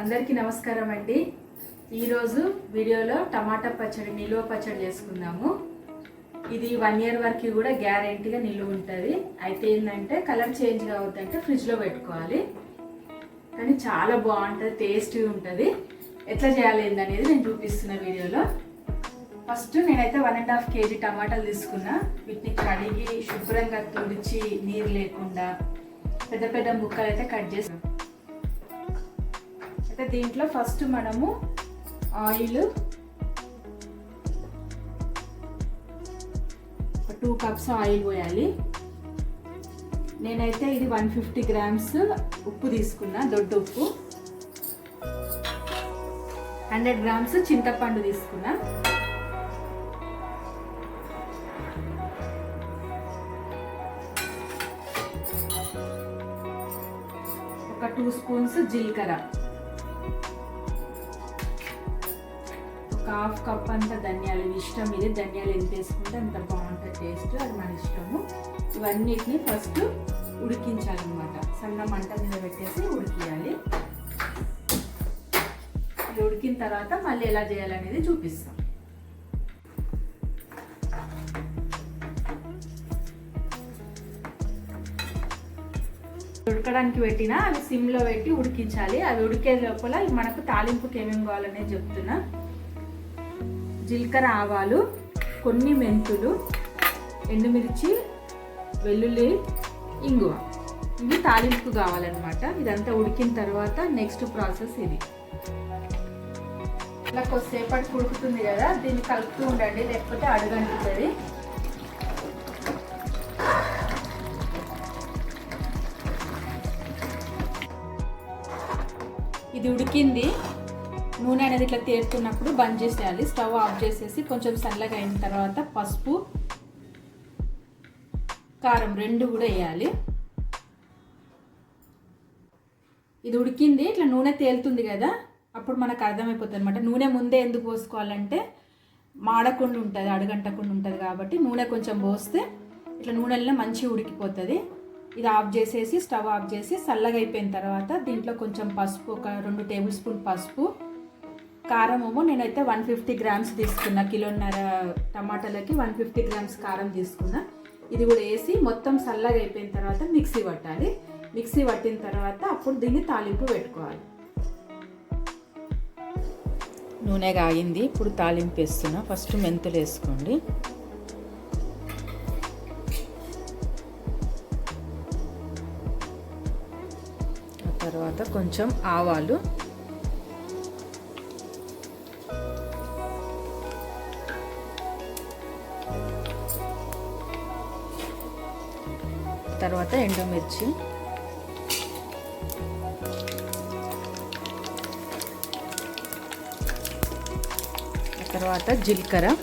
అందరికీ నమస్కారం అండి. ఈరోజు వీడియోలో టమాటా పచ్చడి నిలువ పచ్చడి చేసుకుందాము. ఇది 1 year వరకు కూడా గ్యారెంటీగా నిలువ ఉంటుంది. అయితే ఏంటంటే కలర్ చేంజ్ కావద్దంటే ఫ్రిడ్జ్లో పెట్టుకోవాలి. కానీ చాలా బాగుంటుంది, టేస్టీ ఉంటుంది. ఎట్లా చేయాలి అనేది నేను చూపిస్తున్న వీడియోలో. ఫస్ట్ నేనైతే 1.5 kg టమాటాలు తీసుకున్నా. వీటిని కడిగి శుభ్రంగా తుడిచి నీరు లేకుండా పెద్ద పెద్ద ముక్కలు అయితే కట్ చేసాం. అయితే దీంట్లో ఫస్ట్ మనము ఆయిల్ 2 cups ఆయిల్ పోయాలి. నేనైతే ఇది 150 grams ఉప్పు తీసుకున్నా, దొడ్డు ఉప్పు. 100 grams చింతపండు తీసుకున్నా. ఒక 2 spoons జీలకర్ర, ఒక 1/2 cup అంత ధనియాలు. ఇష్టం, ఇది ధనియాలు ఎంత వేసుకుంటే అంత బాగుంటుంది టేస్ట్, అది మన ఇష్టము. ఇవన్నిటిని ఫస్ట్ ఉడికించాలన్నమాట. సన్న మంట మీద పెట్టేసి ఉడికియాలి. ఇది ఉడికిన తర్వాత మళ్ళీ ఎలా చేయాలనేది చూపిస్తాం. ఉడకడానికి పెట్టినా అవి సిమ్లో పెట్టి ఉడికించాలి. అవి ఉడికే లోపల మనకు తాలింపుకి ఏమేమి కావాలనేది చెప్తున్నా. జీలకర్ర, ఆవాలు, కొన్ని మెంతులు, ఎండుమిర్చి, వెల్లుల్లి, ఇంగువ, ఇవి తాలింపు కావాలన్నమాట. ఇదంతా ఉడికిన తర్వాత నెక్స్ట్ ప్రాసెస్ ఇది. ఇలా కొద్దిసేపటికి ఉడుకుతుంది కదా, దీన్ని కలుపుతూ ఉండండి, లేకపోతే అడుగంటుతుంది. ఇది ఉడికింది. నూనె అనేది ఇట్లా తేరుతున్నప్పుడు బంద్ చేసేయాలి. స్టవ్ ఆఫ్ చేసేసి కొంచెం చల్లగా అయిన తర్వాత పసుపు, కారం 2 కూడా వేయాలి. ఇది ఉడికింది, ఇట్లా నూనె తేలుతుంది కదా, అప్పుడు మనకు అర్థమైపోతుంది అనమాట. నూనె ముందే ఎందుకు పోసుకోవాలంటే మాడకుండా ఉంటుంది, అడుగంటకుండా ఉంటుంది కాబట్టి నూనె కొంచెం పోస్తే ఇట్లా నూనెలో మంచిగా ఉడికిపోతుంది. ఇది ఆఫ్ చేసేసి స్టవ్ ఆఫ్ చేసి చల్లగా అయిపోయిన తర్వాత దీంట్లో కొంచెం పసుపు, ఒక 2 tablespoons పసుపు, కారం ఏమో నేనైతే 150 grams తీసుకున్నా. 1.5 kg టమాటాలకి 150 grams కారం తీసుకున్నా. ఇది కూడా వేసి మొత్తం చల్లగా అయిపోయిన తర్వాత మిక్సీ పట్టాలి. మిక్సీ పట్టిన తర్వాత అప్పుడు దీన్ని తాలింపు పెట్టుకోవాలి. నూనె కాగింది, ఇప్పుడు తాలింపు వేస్తున్నా. ఫస్ట్ మెంతులు వేసుకోండి. తర్వాత కొంచెం ఆవాలు, తర్వాత ఎండుమిర్చి, తర్వాత జీలకర్ర,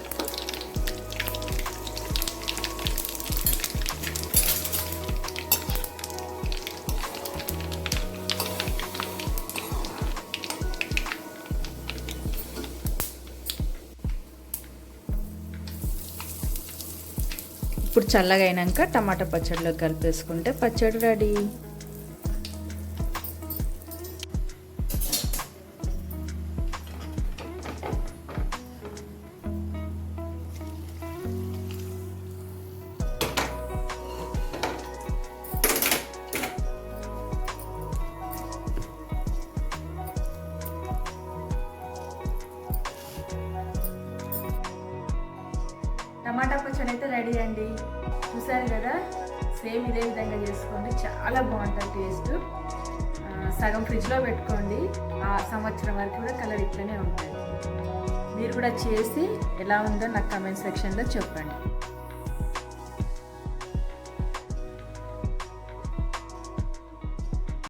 ఇప్పుడు చల్లగా అయినాక టమాటా పచ్చడిలో కలిపేసుకుంటే పచ్చడి రెడీ. టమాటా పచ్చడి అయితే రెడీ అండి. చూసారు కదా, సేమ్ ఇదే విధంగా చేసుకోండి, చాలా బాగుంటుంది టేస్ట్. సగం ఫ్రిడ్జ్లో పెట్టుకోండి, ఆ సంవత్సరం వరకు కూడా కలర్ ఇట్లనే ఉంటుంది. మీరు కూడా చేసి ఎలా ఉందో నాకు కామెంట్ సెక్షన్లో చెప్పండి.